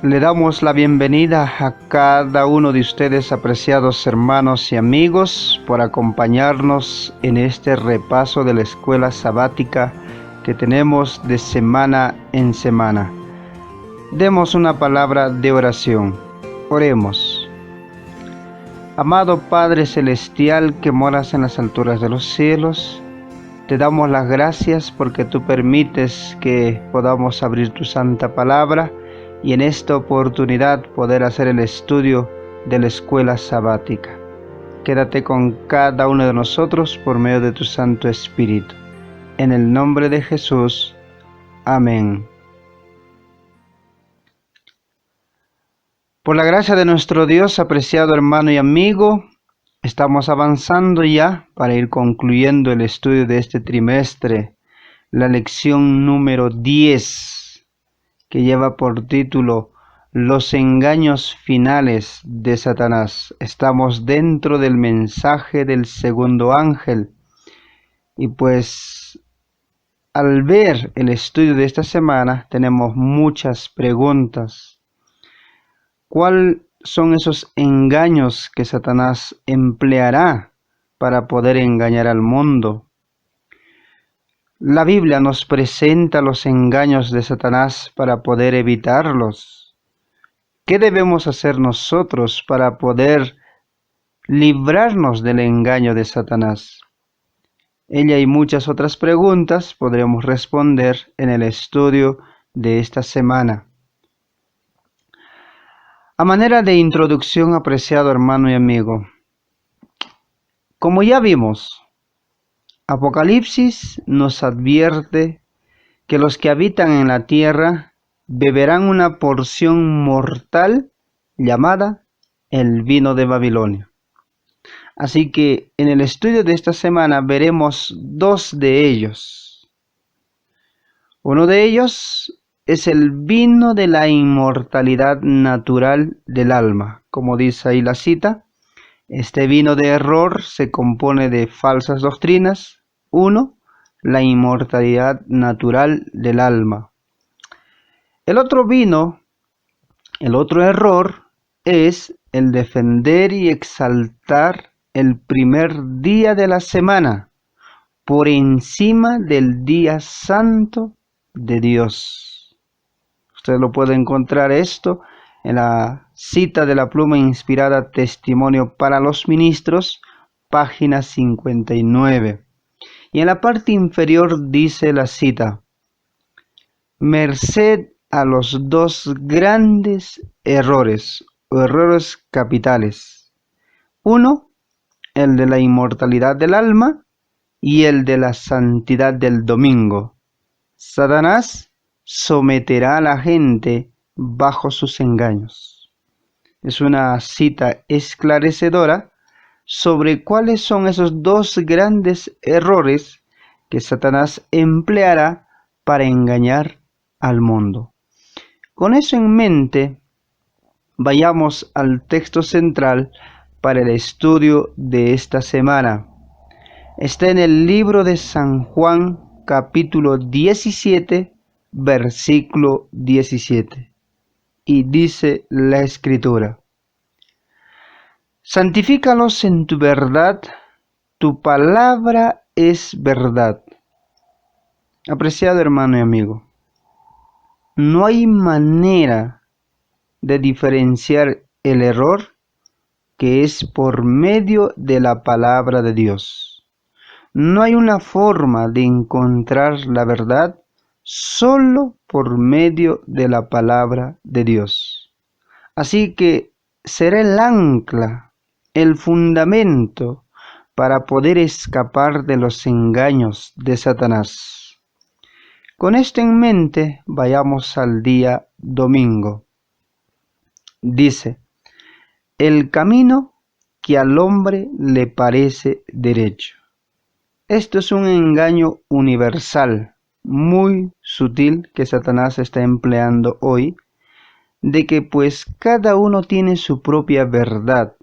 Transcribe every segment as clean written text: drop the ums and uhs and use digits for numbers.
Le damos la bienvenida a cada uno de ustedes, apreciados hermanos y amigos, por acompañarnos en este repaso de la escuela sabática que tenemos de semana en semana. Demos una palabra de oración. Oremos. Amado Padre Celestial que moras en las alturas de los cielos, te damos las gracias porque tú permites que podamos abrir tu santa palabra y en esta oportunidad poder hacer el estudio de la escuela sabática. Quédate con cada uno de nosotros por medio de tu Santo Espíritu. En el nombre de Jesús. Amén. Por la gracia de nuestro Dios, apreciado hermano y amigo, estamos avanzando ya para ir concluyendo el estudio de este trimestre, la lección número 10. Que lleva por título Los engaños finales de Satanás. Estamos dentro del mensaje del segundo ángel. Y pues al ver el estudio de esta semana tenemos muchas preguntas. ¿Cuáles son esos engaños que Satanás empleará para poder engañar al mundo? La Biblia nos presenta los engaños de Satanás para poder evitarlos. ¿Qué debemos hacer nosotros para poder librarnos del engaño de Satanás? Ella y muchas otras preguntas podremos responder en el estudio de esta semana. A manera de introducción, apreciado hermano y amigo, como ya vimos, Apocalipsis nos advierte que los que habitan en la tierra beberán una porción mortal llamada el vino de Babilonia. Así que en el estudio de esta semana veremos dos de ellos. Uno de ellos es el vino de la inmortalidad natural del alma. Como dice ahí la cita, este vino de error se compone de falsas doctrinas. 1. La inmortalidad natural del alma. El otro error es el defender y exaltar el primer día de la semana por encima del día santo de Dios. Usted lo puede encontrar esto en la cita de la pluma inspirada Testimonio para los Ministros, página 59. Y en la parte inferior dice la cita: merced a los dos grandes errores o errores capitales. 1, el de la inmortalidad del alma y el de la santidad del domingo. Satanás someterá a la gente bajo sus engaños. Es una cita esclarecedora sobre cuáles son esos dos grandes errores que Satanás empleará para engañar al mundo. Con eso en mente, vayamos al texto central para el estudio de esta semana. Está en el libro de San Juan, capítulo 17, versículo 17. Y dice la Escritura: santifícalos en tu verdad, tu palabra es verdad. Apreciado hermano y amigo, no hay manera de diferenciar el error que es por medio de la palabra de Dios. No hay una forma de encontrar la verdad solo por medio de la palabra de Dios. Así que será el ancla, el fundamento para poder escapar de los engaños de Satanás. Con esto en mente, vayamos al día domingo. Dice: el camino que al hombre le parece derecho. Esto es un engaño universal, muy sutil, que Satanás está empleando hoy, de que pues cada uno tiene su propia verdad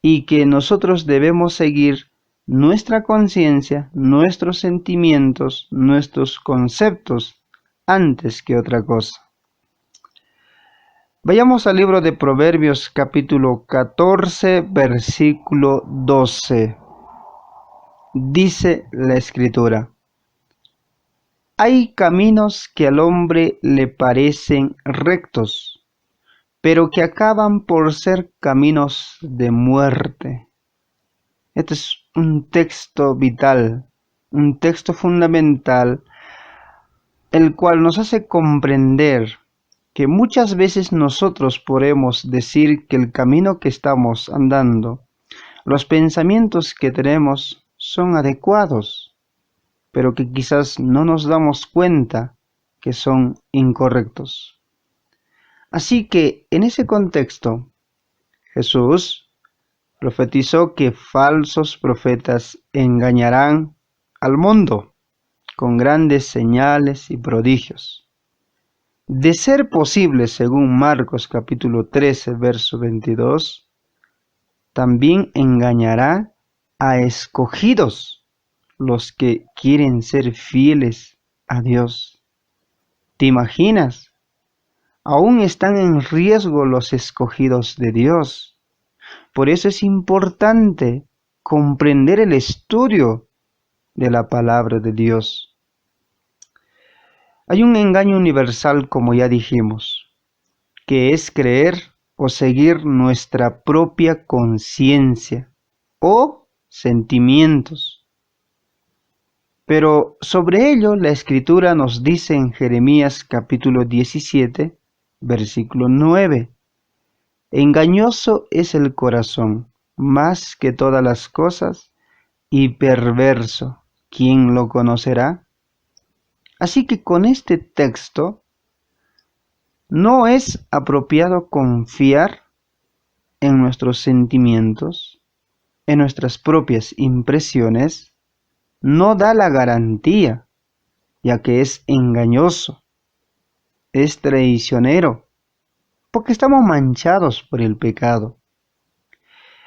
y que nosotros debemos seguir nuestra conciencia, nuestros sentimientos, nuestros conceptos antes que otra cosa. Vayamos al libro de Proverbios capítulo 14, versículo 12. Dice la Escritura: hay caminos que al hombre le parecen rectos, pero que acaban por ser caminos de muerte. Este es un texto vital, un texto fundamental, el cual nos hace comprender que muchas veces nosotros podemos decir que el camino que estamos andando, los pensamientos que tenemos son adecuados, pero que quizás no nos damos cuenta que son incorrectos. Así que en ese contexto, Jesús profetizó que falsos profetas engañarán al mundo con grandes señales y prodigios. De ser posible, según Marcos capítulo 13, verso 22, también engañará a escogidos, los que quieren ser fieles a Dios. ¿Te imaginas? Aún están en riesgo los escogidos de Dios. Por eso es importante comprender el estudio de la palabra de Dios. Hay un engaño universal, como ya dijimos, que es creer o seguir nuestra propia conciencia o sentimientos. Pero sobre ello la Escritura nos dice en Jeremías capítulo 17, versículo 9, engañoso es el corazón, más que todas las cosas, y perverso, ¿quién lo conocerá? Así que con este texto no es apropiado confiar en nuestros sentimientos, en nuestras propias impresiones, no da la garantía, ya que es engañoso, es traicionero, porque estamos manchados por el pecado.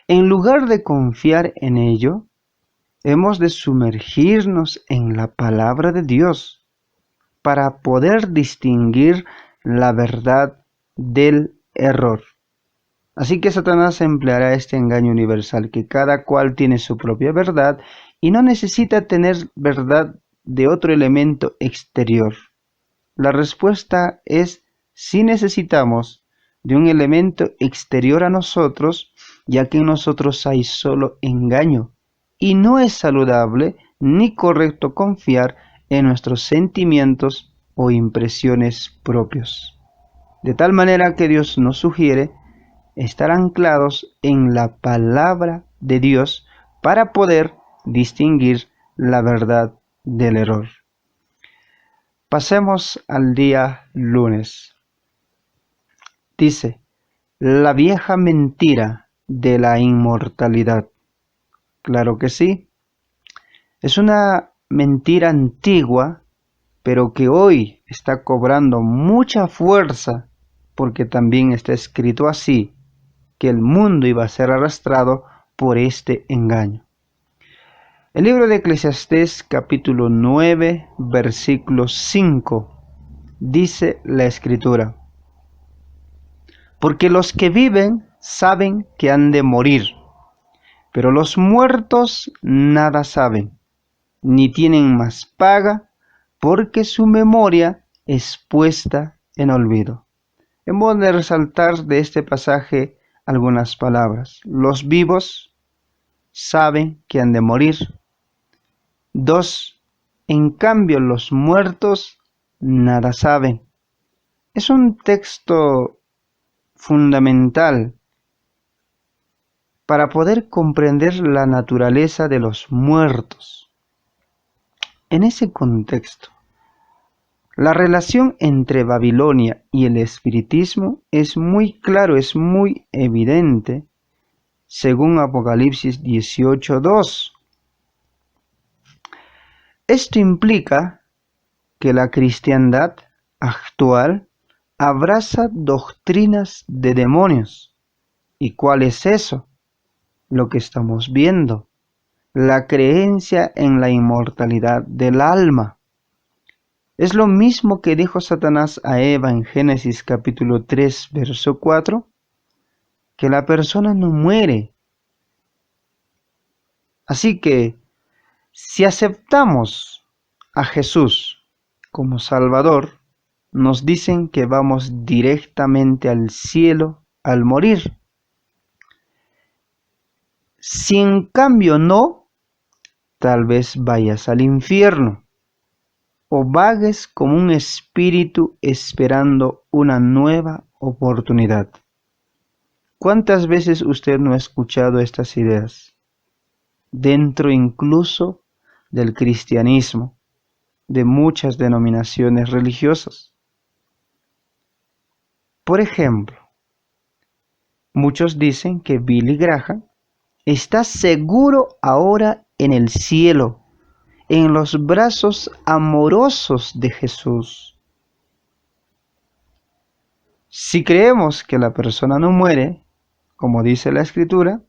En lugar de confiar en ello, hemos de sumergirnos en la palabra de Dios para poder distinguir la verdad del error. Así que Satanás empleará este engaño universal, que cada cual tiene su propia verdad y no necesita tener verdad de otro elemento exterior. La respuesta es si necesitamos de un elemento exterior a nosotros, ya que en nosotros hay solo engaño, y no es saludable ni correcto confiar en nuestros sentimientos o impresiones propios. De tal manera que Dios nos sugiere estar anclados en la palabra de Dios para poder distinguir la verdad del error. Pasemos al día lunes. Dice, la vieja mentira de la inmortalidad. Claro que sí. Es una mentira antigua, pero que hoy está cobrando mucha fuerza, porque también está escrito así, que el mundo iba a ser arrastrado por este engaño. El libro de Eclesiastés capítulo 9, versículo 5, dice la Escritura: porque los que viven saben que han de morir, pero los muertos nada saben, ni tienen más paga, porque su memoria es puesta en olvido. Hemos de resaltar de este pasaje algunas palabras. Los vivos saben que han de morir. 2. En cambio, los muertos nada saben. Es un texto fundamental para poder comprender la naturaleza de los muertos. En ese contexto, la relación entre Babilonia y el espiritismo es muy claro, es muy evidente, según Apocalipsis 18:2. Esto implica que la cristiandad actual abraza doctrinas de demonios. ¿Y cuál es eso? Lo que estamos viendo, la creencia en la inmortalidad del alma. Es lo mismo que dijo Satanás a Eva en Génesis capítulo 3, verso 4, que la persona no muere. Así que, si aceptamos a Jesús como Salvador, nos dicen que vamos directamente al cielo al morir. Si en cambio no, tal vez vayas al infierno o vagues como un espíritu esperando una nueva oportunidad. ¿Cuántas veces usted no ha escuchado estas ideas? Dentro incluso del cristianismo, de muchas denominaciones religiosas. Por ejemplo, muchos dicen que Billy Graham está seguro ahora en el cielo, en los brazos amorosos de Jesús. Si creemos que la persona no muere, como dice la Escritura,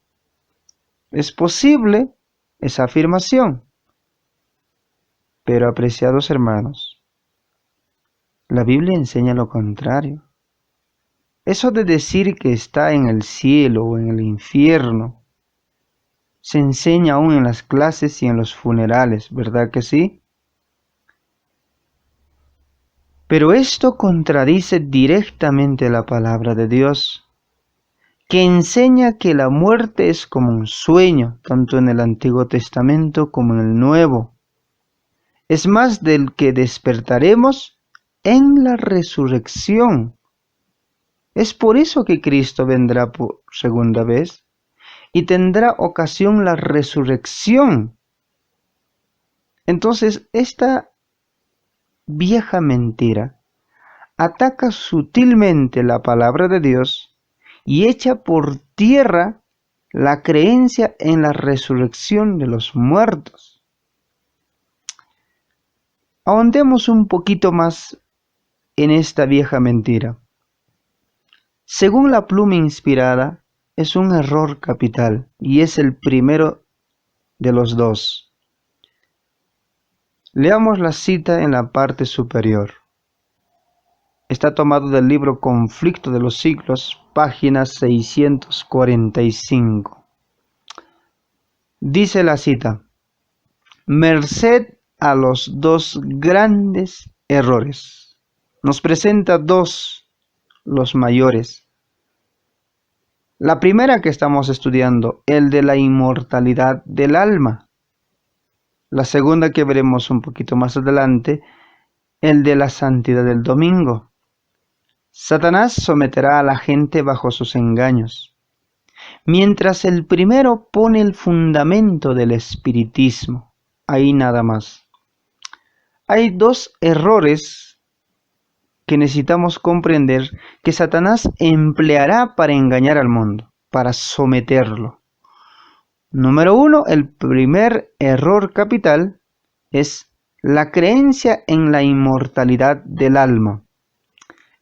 es posible esa afirmación. Pero, apreciados hermanos, la Biblia enseña lo contrario. Eso de decir que está en el cielo o en el infierno se enseña aún en las clases y en los funerales, ¿verdad que sí? Pero esto contradice directamente la palabra de Dios, que enseña que la muerte es como un sueño, tanto en el Antiguo Testamento como en el Nuevo. Es más del que despertaremos en la resurrección. Es por eso que Cristo vendrá por segunda vez y tendrá ocasión la resurrección. Entonces, esta vieja mentira ataca sutilmente la palabra de Dios y echa por tierra la creencia en la resurrección de los muertos. Ahondemos un poquito más en esta vieja mentira. Según la pluma inspirada, es un error capital y es el primero de los dos. Leamos la cita en la parte superior. Está tomado del libro Conflicto de los Siglos, página 645. Dice la cita: merced a los dos grandes errores. Nos presenta dos, los mayores. La primera que estamos estudiando, el de la inmortalidad del alma. La segunda que veremos un poquito más adelante, el de la santidad del domingo. Satanás someterá a la gente bajo sus engaños, mientras el primero pone el fundamento del espiritismo. Ahí nada más. Hay dos errores que necesitamos comprender que Satanás empleará para engañar al mundo, para someterlo. Número uno, el primer error capital es la creencia en la inmortalidad del alma.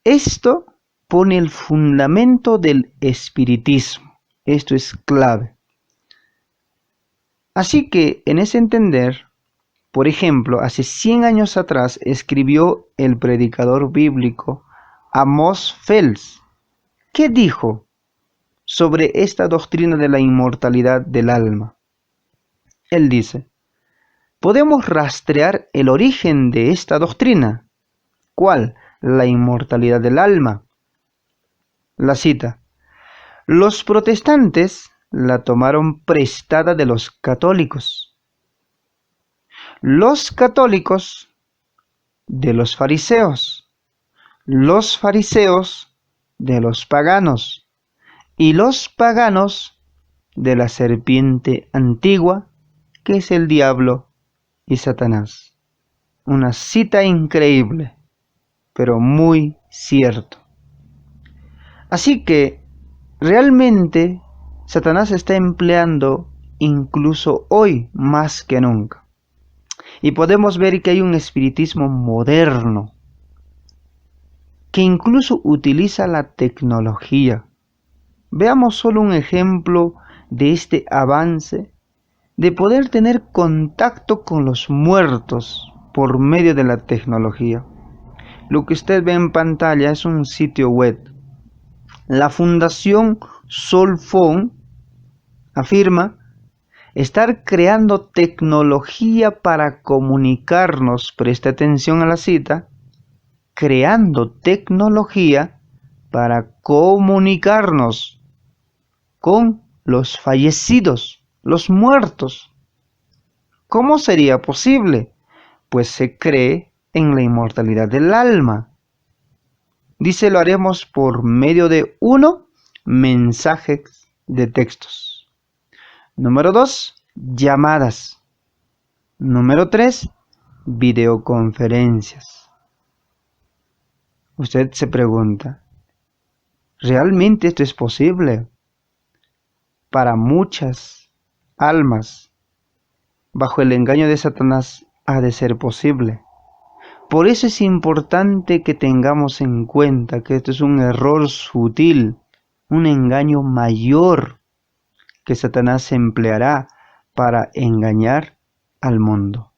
Esto pone el fundamento del espiritismo. Esto es clave. Así que, en ese entender, por ejemplo, hace 100 años atrás escribió el predicador bíblico Amos Fels. ¿Qué dijo sobre esta doctrina de la inmortalidad del alma? Él dice: podemos rastrear el origen de esta doctrina. ¿Cuál? La inmortalidad del alma. La cita: los protestantes la tomaron prestada de los católicos. Los católicos de los fariseos, los fariseos de los paganos y los paganos de la serpiente antigua, que es el diablo y Satanás. Una cita increíble, pero muy cierto. Así que realmente Satanás está empleando incluso hoy más que nunca. Y podemos ver que hay un espiritismo moderno que incluso utiliza la tecnología. Veamos solo un ejemplo de este avance de poder tener contacto con los muertos. por medio de la tecnología. Lo que usted ve en pantalla es un sitio web. La Fundación Solfon afirma estar creando tecnología para comunicarnos, preste atención a la cita, creando tecnología para comunicarnos con los fallecidos, los muertos. ¿Cómo sería posible? Pues se cree en la inmortalidad del alma. Dice, lo haremos por medio de 1, mensajes de textos. Número 2, llamadas. Número 3, videoconferencias. Usted se pregunta, ¿realmente esto es posible? Para muchas almas, bajo el engaño de Satanás, ha de ser posible. Por eso es importante que tengamos en cuenta que esto es un error sutil, un engaño mayor que Satanás empleará para engañar al mundo.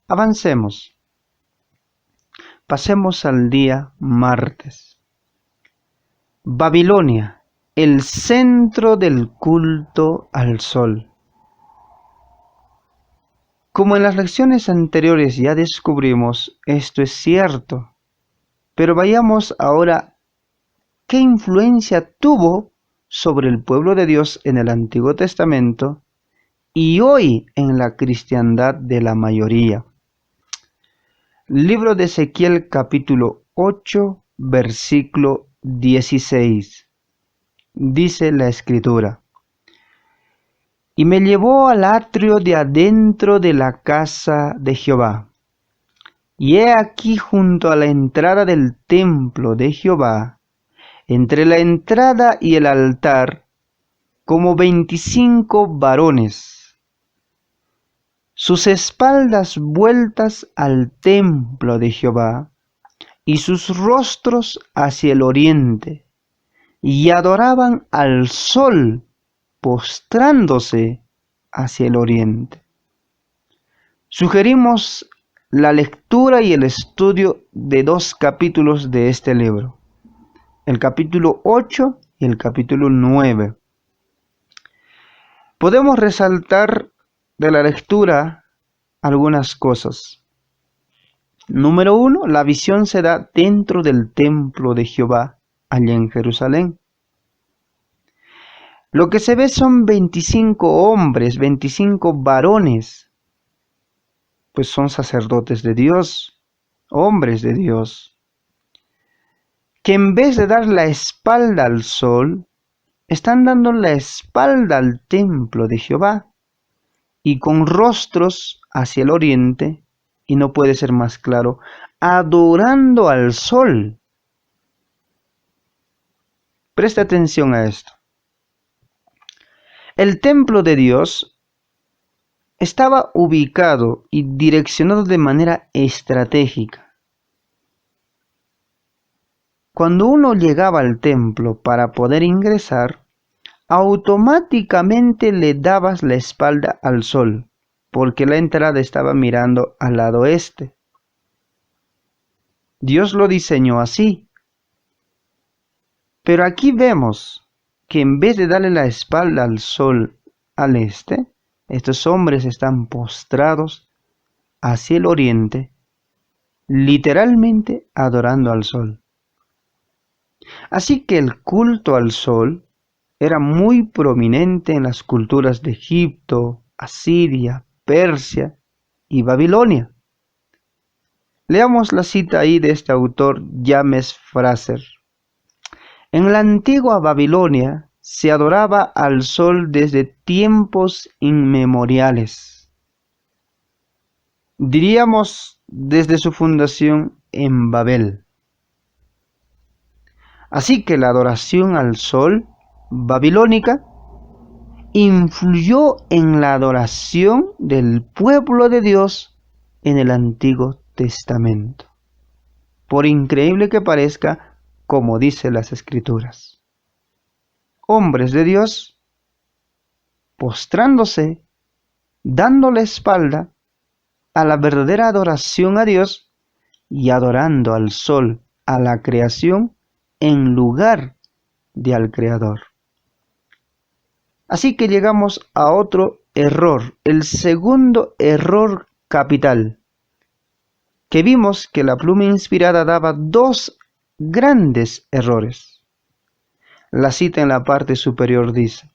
Avancemos. Pasemos al día martes. Babilonia, el centro del culto al sol. Como en las lecciones anteriores ya descubrimos, esto es cierto. Pero vayamos ahora, ¿qué influencia tuvo sobre el pueblo de Dios en el Antiguo Testamento y hoy en la cristiandad de la mayoría? Libro de Ezequiel capítulo 8, versículo 16. Dice la Escritura: y me llevó al atrio de adentro de la casa de Jehová. Y he aquí junto a la entrada del templo de Jehová, entre la entrada y el altar, como 25 varones, sus espaldas vueltas al templo de Jehová, y sus rostros hacia el oriente, y adoraban al sol, postrándose hacia el oriente. Sugerimos la lectura y el estudio de 2 capítulos de este libro, el capítulo 8 y el capítulo 9. Podemos resaltar de la lectura algunas cosas. Número 1, la visión se da dentro del templo de Jehová, allá en Jerusalén. Lo que se ve son 25 hombres, 25 varones, pues son sacerdotes de Dios, hombres de Dios, que en vez de dar la espalda al sol, están dando la espalda al templo de Jehová, y con rostros hacia el oriente, y no puede ser más claro, adorando al sol. Presta atención a esto. El templo de Dios estaba ubicado y direccionado de manera estratégica. Cuando uno llegaba al templo para poder ingresar, automáticamente le dabas la espalda al sol, porque la entrada estaba mirando al lado este. Dios lo diseñó así. Pero aquí vemos que en vez de darle la espalda al sol al este, estos hombres están postrados hacia el oriente, literalmente adorando al sol. Así que el culto al sol era muy prominente en las culturas de Egipto, Asiria, Persia y Babilonia. Leamos la cita ahí de este autor, James Fraser. En la antigua Babilonia se adoraba al sol desde tiempos inmemoriales. Diríamos desde su fundación en Babel. Así que la adoración al sol babilónica influyó en la adoración del pueblo de Dios en el Antiguo Testamento. Por increíble que parezca, como dice las Escrituras. Hombres de Dios, postrándose, dando la espalda a la verdadera adoración a Dios y adorando al sol, a la creación, en lugar de al Creador. Así que llegamos a otro error, el segundo error capital, que vimos que la pluma inspirada daba dos grandes errores. La cita en la parte superior dice: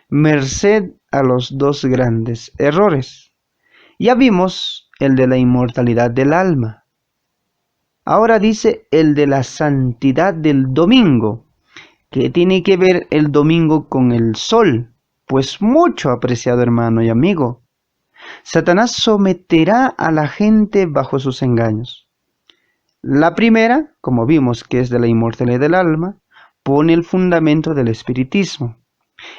merced a los dos grandes errores. Ya vimos el de la inmortalidad del alma. Ahora dice el de la santidad del domingo. ¿Qué tiene que ver el domingo con el sol? Pues mucho, apreciado hermano y amigo. Satanás someterá a la gente bajo sus engaños. La primera, como vimos que es de la inmortalidad del alma, pone el fundamento del espiritismo.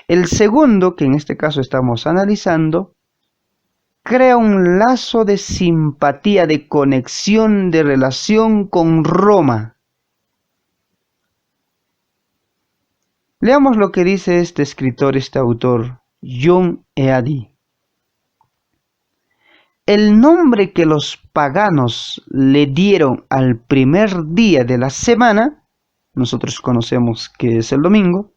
El segundo, que en este caso estamos analizando, crea un lazo de simpatía, de conexión, de relación con Roma. Leamos lo que dice este escritor, este autor, John Eadie. El nombre que los paganos le dieron al primer día de la semana, nosotros conocemos que es el domingo,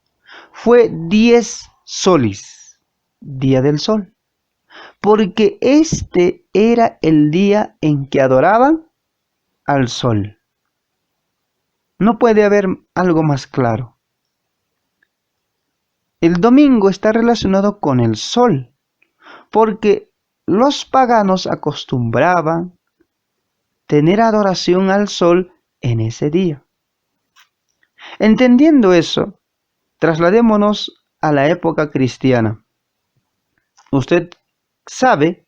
fue dies solis, día del sol, porque este era el día en que adoraban al sol. No puede haber algo más claro. El domingo está relacionado con el sol, porque los paganos acostumbraban tener adoración al sol en ese día. Entendiendo eso, trasladémonos a la época cristiana. Usted sabe,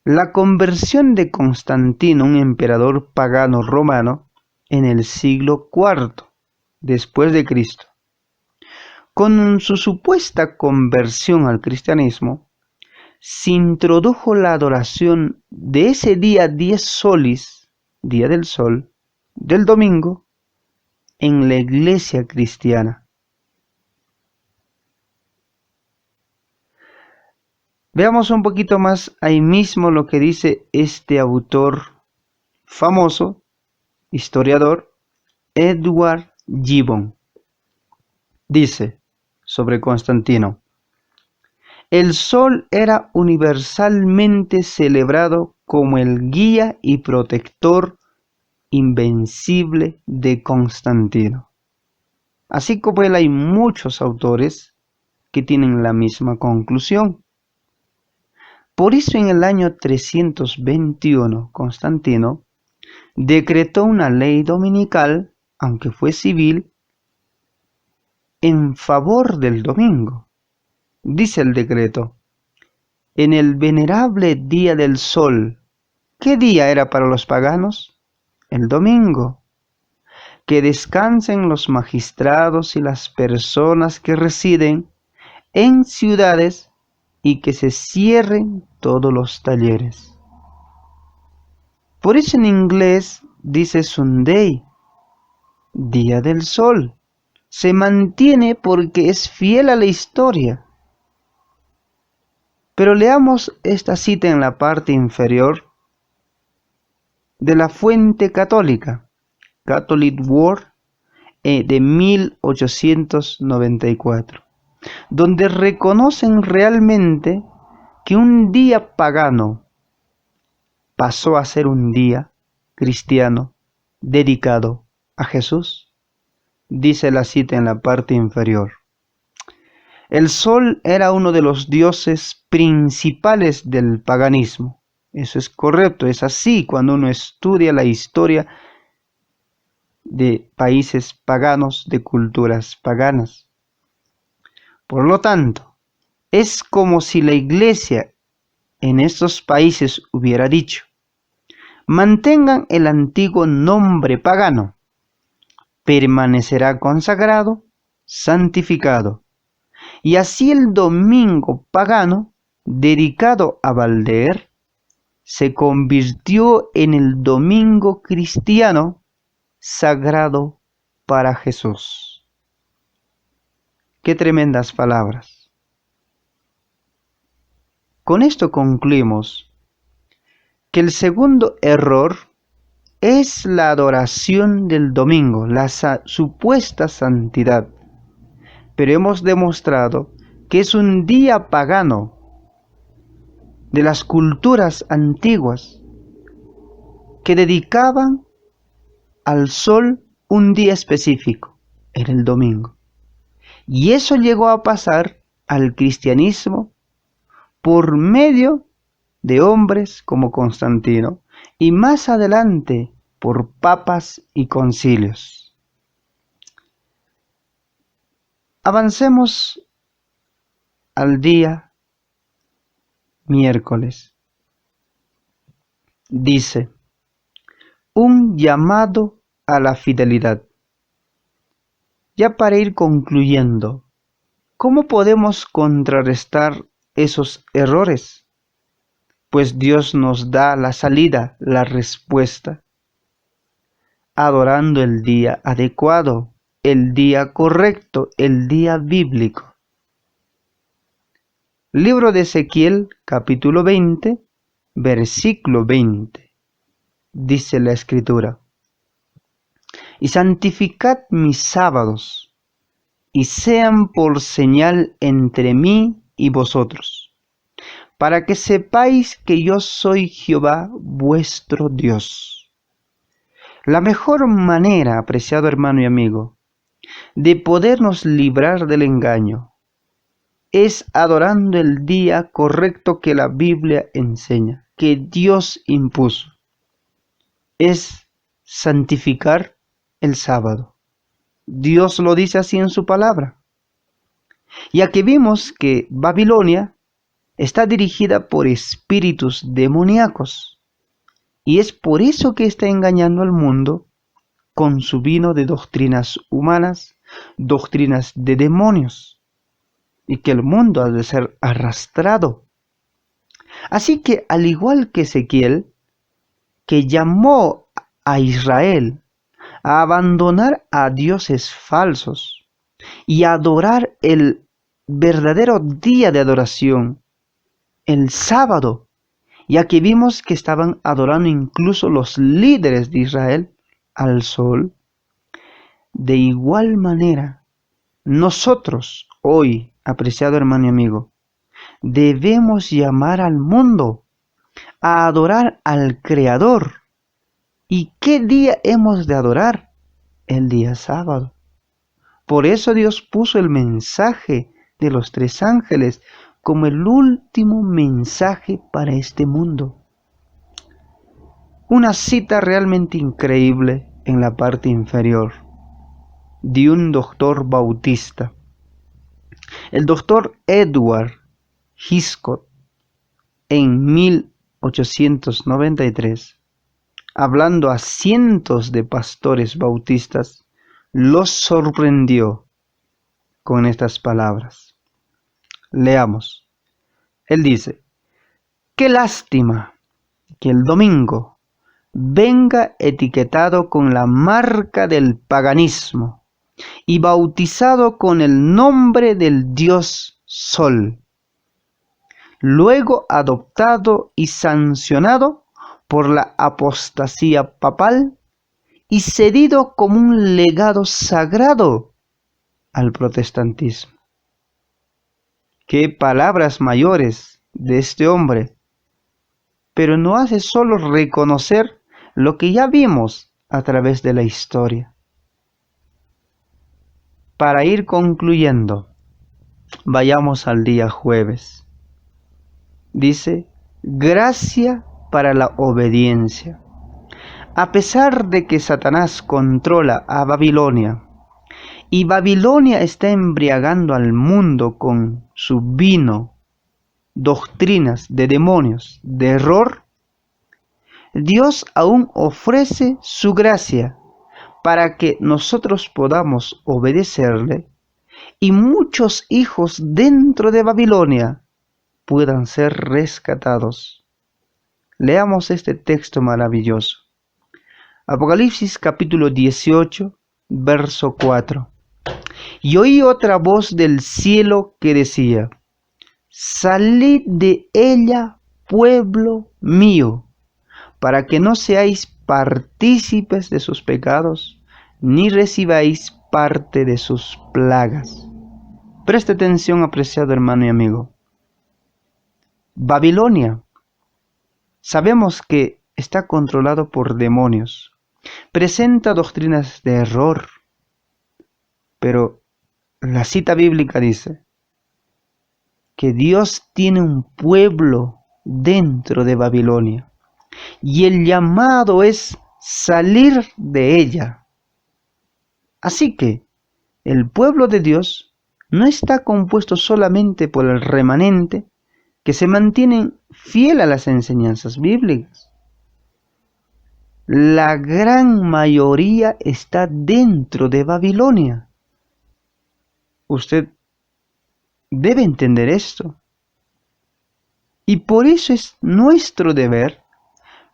la conversión de Constantino, un emperador pagano romano, en el siglo IV después de Cristo. Con su supuesta conversión al cristianismo, se introdujo la adoración de ese día 10 solis, día del sol, del domingo, en la iglesia cristiana. Veamos un poquito más ahí mismo lo que dice este autor famoso, historiador, Edward Gibbon. Dice sobre Constantino: el sol era universalmente celebrado como el guía y protector invencible de Constantino. Así como él, hay muchos autores que tienen la misma conclusión. Por eso en el año 321 Constantino decretó una ley dominical, aunque fue civil, en favor del domingo. Dice el decreto: en el venerable día del sol. ¿Qué día era para los paganos? El domingo. Que descansen los magistrados y las personas que residen en ciudades y que se cierren todos los talleres. Por eso en inglés dice Sunday, día del sol. Se mantiene porque es fiel a la historia. Pero leamos esta cita en la parte inferior de la fuente católica, Catholic World, de 1894, donde reconocen realmente que un día pagano pasó a ser un día cristiano dedicado a Jesús. Dice la cita en la parte inferior: el sol era uno de los dioses principales del paganismo. Eso es correcto, es así cuando uno estudia la historia de países paganos, de culturas paganas. Por lo tanto, es como si la iglesia en estos países hubiera dicho: mantengan el antiguo nombre pagano, permanecerá consagrado, santificado. Y así el domingo pagano, dedicado a Balder, se convirtió en el domingo cristiano sagrado para Jesús. ¡Qué tremendas palabras! Con esto concluimos que el segundo error es la adoración del domingo, la supuesta santidad. Pero hemos demostrado que es un día pagano de las culturas antiguas que dedicaban al sol un día específico, era el domingo. Y eso llegó a pasar al cristianismo por medio de hombres como Constantino y más adelante por papas y concilios. Avancemos al día miércoles. Dice, un llamado a la fidelidad. Ya para ir concluyendo, ¿cómo podemos contrarrestar esos errores? Pues Dios nos da la salida, la respuesta, adorando el día adecuado, el día correcto, el día bíblico. Libro de Ezequiel, capítulo 20, versículo 20. Dice la Escritura: y santificad mis sábados, y sean por señal entre mí y vosotros, para que sepáis que yo soy Jehová vuestro Dios. La mejor manera, apreciado hermano y amigo, de podernos librar del engaño es adorando el día correcto que la Biblia enseña, que Dios impuso. Es santificar el sábado. Dios lo dice así en su palabra. Ya que vimos que Babilonia está dirigida por espíritus demoníacos, y es por eso que está engañando al mundo con su vino de doctrinas humanas, doctrinas de demonios, y que el mundo ha de ser arrastrado. Así que, al igual que Ezequiel, que llamó a Israel a abandonar a dioses falsos y a adorar el verdadero día de adoración, el sábado, ya que vimos que estaban adorando incluso los líderes de Israel al sol. De igual manera, nosotros hoy, apreciado hermano y amigo, debemos llamar al mundo a adorar al Creador. ¿Y qué día hemos de adorar? El día sábado. Por eso Dios puso el mensaje de los 3 ángeles como el último mensaje para este mundo. Una cita realmente increíble en la parte inferior de un doctor bautista. El doctor Edward Hitchcock, en 1893, hablando a cientos de pastores bautistas, los sorprendió con estas palabras. Leamos. Él dice: qué lástima que el domingo venga etiquetado con la marca del paganismo y bautizado con el nombre del dios Sol, luego adoptado y sancionado por la apostasía papal y cedido como un legado sagrado al protestantismo. Qué palabras mayores de este hombre, pero no hace solo reconocer lo que ya vimos a través de la historia. Para ir concluyendo, vayamos al día jueves. Dice, gracia para la obediencia. A pesar de que Satanás controla a Babilonia, y Babilonia está embriagando al mundo con su vino, doctrinas de demonios, de error, Dios aún ofrece su gracia para que nosotros podamos obedecerle y muchos hijos dentro de Babilonia puedan ser rescatados. Leamos este texto maravilloso. Apocalipsis capítulo 18, verso 4. Y oí otra voz del cielo que decía: salid de ella, pueblo mío, para que no seáis partícipes de sus pecados, ni recibáis parte de sus plagas. Preste atención, apreciado hermano y amigo. Babilonia, sabemos que está controlado por demonios, presenta doctrinas de error, pero la cita bíblica dice que Dios tiene un pueblo dentro de Babilonia y el llamado es salir de ella. Así que el pueblo de Dios no está compuesto solamente por el remanente que se mantienen fiel a las enseñanzas bíblicas. La gran mayoría está dentro de Babilonia. Usted debe entender esto. Y por eso es nuestro deber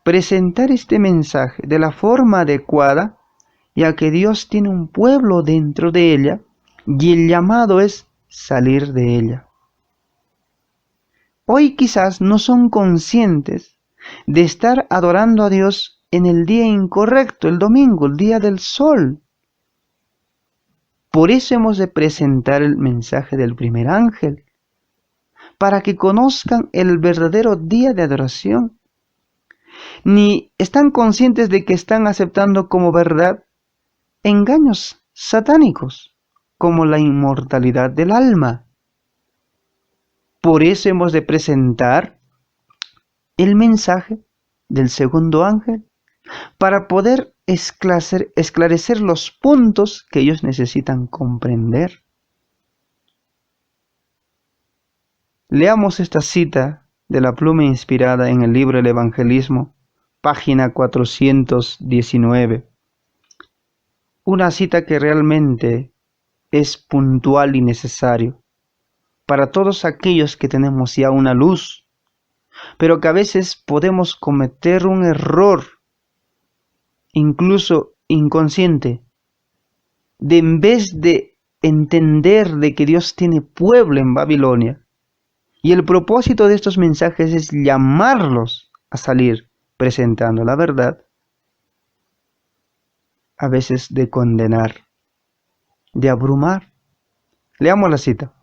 presentar este mensaje de la forma adecuada, ya que Dios tiene un pueblo dentro de ella y el llamado es salir de ella. Hoy quizás no son conscientes de estar adorando a Dios en el día incorrecto, el domingo, el día del sol. Por eso hemos de presentar el mensaje del primer ángel, para que conozcan el verdadero día de adoración. Ni están conscientes de que están aceptando como verdad engaños satánicos, como la inmortalidad del alma. Por eso hemos de presentar el mensaje del segundo ángel, para poder esclarecer los puntos que ellos necesitan comprender. Leamos esta cita de la pluma inspirada en el libro del Evangelismo, página 419. Una cita que realmente es puntual y necesario para todos aquellos que tenemos ya una luz, pero que a veces podemos cometer un error, incluso inconsciente, de en vez de entender de que Dios tiene pueblo en Babilonia, y el propósito de estos mensajes es llamarlos a salir presentando la verdad, a veces de condenar, de abrumar. Leamos la cita.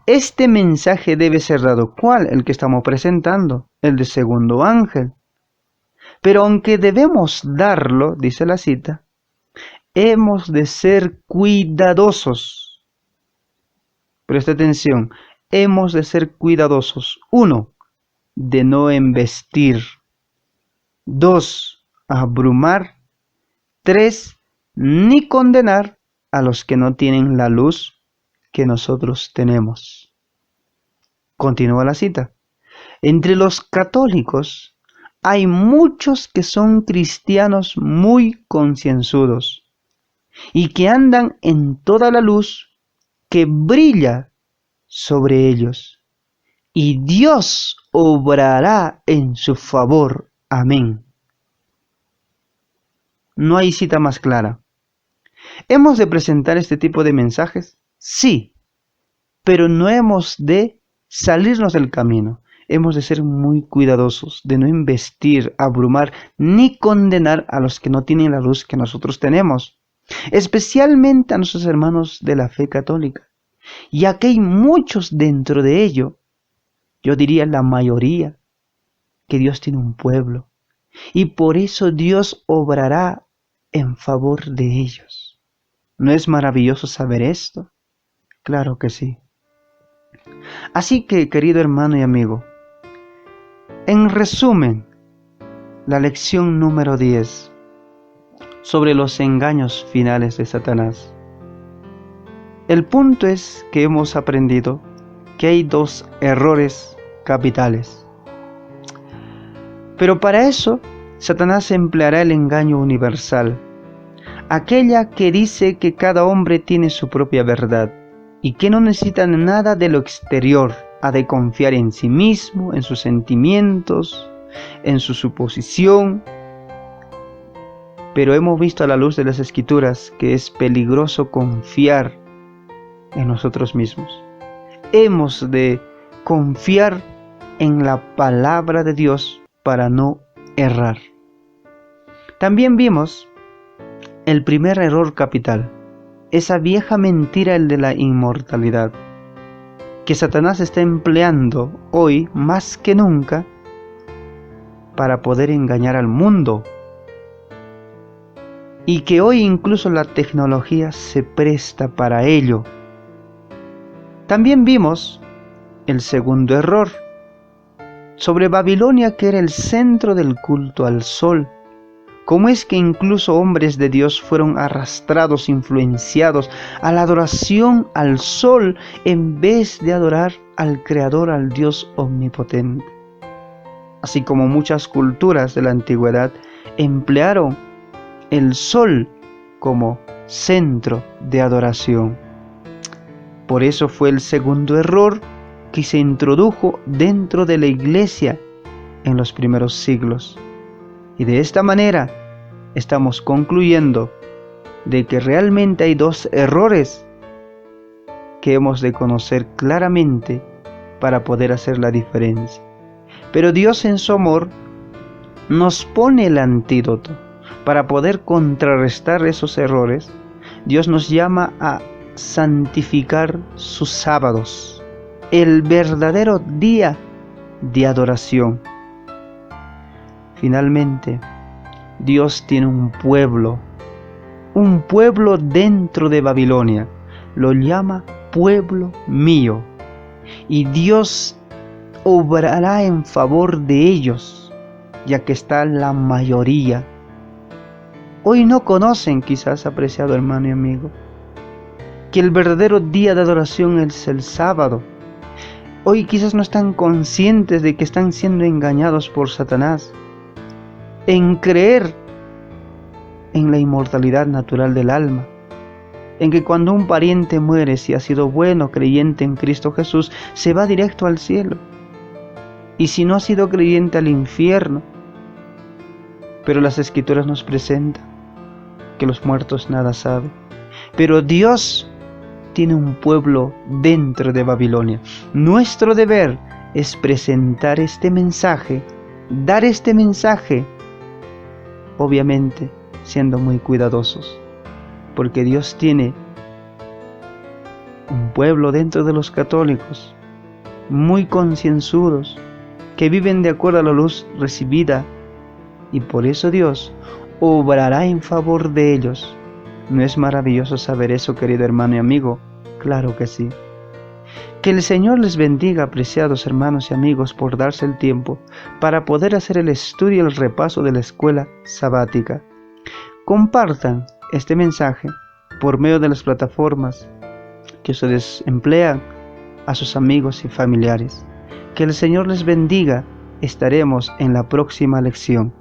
Este mensaje debe ser dado. ¿Cuál? El que estamos presentando, el de segundo ángel. Pero aunque debemos darlo, dice la cita, hemos de ser cuidadosos. Presta atención, hemos de ser cuidadosos. 1, de no embestir. 2, abrumar. 3, ni condenar a los que no tienen la luz que nosotros tenemos. Continúa la cita. Entre los católicos hay muchos que son cristianos muy concienzudos y que andan en toda la luz que brilla sobre ellos, y Dios obrará en su favor. Amén. No hay cita más clara. ¿Hemos de presentar este tipo de mensajes? Sí, pero no hemos de salirnos del camino. Hemos de ser muy cuidadosos, de no embestir, abrumar, ni condenar a los que no tienen la luz que nosotros tenemos, especialmente a nuestros hermanos de la fe católica, ya que hay muchos dentro de ello, yo diría la mayoría, que Dios tiene un pueblo, y por eso Dios obrará en favor de ellos. ¿No es maravilloso saber esto? Claro que sí. Así que, querido hermano y amigo, en resumen, la lección número 10 sobre los engaños finales de Satanás. El punto es que hemos aprendido que hay 2 errores capitales. Pero para eso, Satanás empleará el engaño universal, aquella que dice que cada hombre tiene su propia verdad y que no necesita nada de lo exterior, ha de confiar en sí mismo, en sus sentimientos, en su suposición. Pero hemos visto a la luz de las Escrituras que es peligroso confiar en nosotros mismos. Hemos de confiar en la palabra de Dios para no errar. También vimos el primer error capital, esa vieja mentira, el de la inmortalidad, que Satanás está empleando hoy más que nunca para poder engañar al mundo, y que hoy incluso la tecnología se presta para ello. También vimos el segundo error sobre Babilonia, que era el centro del culto al sol. ¿Cómo es que incluso hombres de Dios fueron arrastrados, influenciados a la adoración al sol en vez de adorar al Creador, al Dios omnipotente? Así como muchas culturas de la antigüedad emplearon el sol como centro de adoración. Por eso fue el segundo error que se introdujo dentro de la iglesia en los primeros siglos. Y de esta manera estamos concluyendo de que realmente hay dos errores que hemos de conocer claramente para poder hacer la diferencia. Pero Dios en su amor nos pone el antídoto para poder contrarrestar esos errores. Dios nos llama a santificar sus sábados, el verdadero día de adoración. Finalmente, Dios tiene un pueblo dentro de Babilonia, lo llama pueblo mío, y Dios obrará en favor de ellos, ya que está la mayoría. Hoy no conocen, quizás, apreciado hermano y amigo, que el verdadero día de adoración es el sábado. Hoy quizás no están conscientes de que están siendo engañados por Satanás en creer en la inmortalidad natural del alma, en que cuando un pariente muere, si ha sido bueno, creyente en Cristo Jesús, se va directo al cielo, y si no ha sido creyente, al infierno. Pero las Escrituras nos presentan que los muertos nada saben. Pero Dios tiene un pueblo dentro de Babilonia. Nuestro deber es presentar este mensaje, dar este mensaje, obviamente siendo muy cuidadosos, porque Dios tiene un pueblo dentro de los católicos muy concienzudos, que viven de acuerdo a la luz recibida, y por eso Dios obrará en favor de ellos. ¿No es maravilloso saber eso, querido hermano y amigo? Claro que sí. Que el Señor les bendiga, apreciados hermanos y amigos, por darse el tiempo para poder hacer el estudio y el repaso de la escuela sabática. Compartan este mensaje por medio de las plataformas que ustedes emplean a sus amigos y familiares. Que el Señor les bendiga. Estaremos en la próxima lección.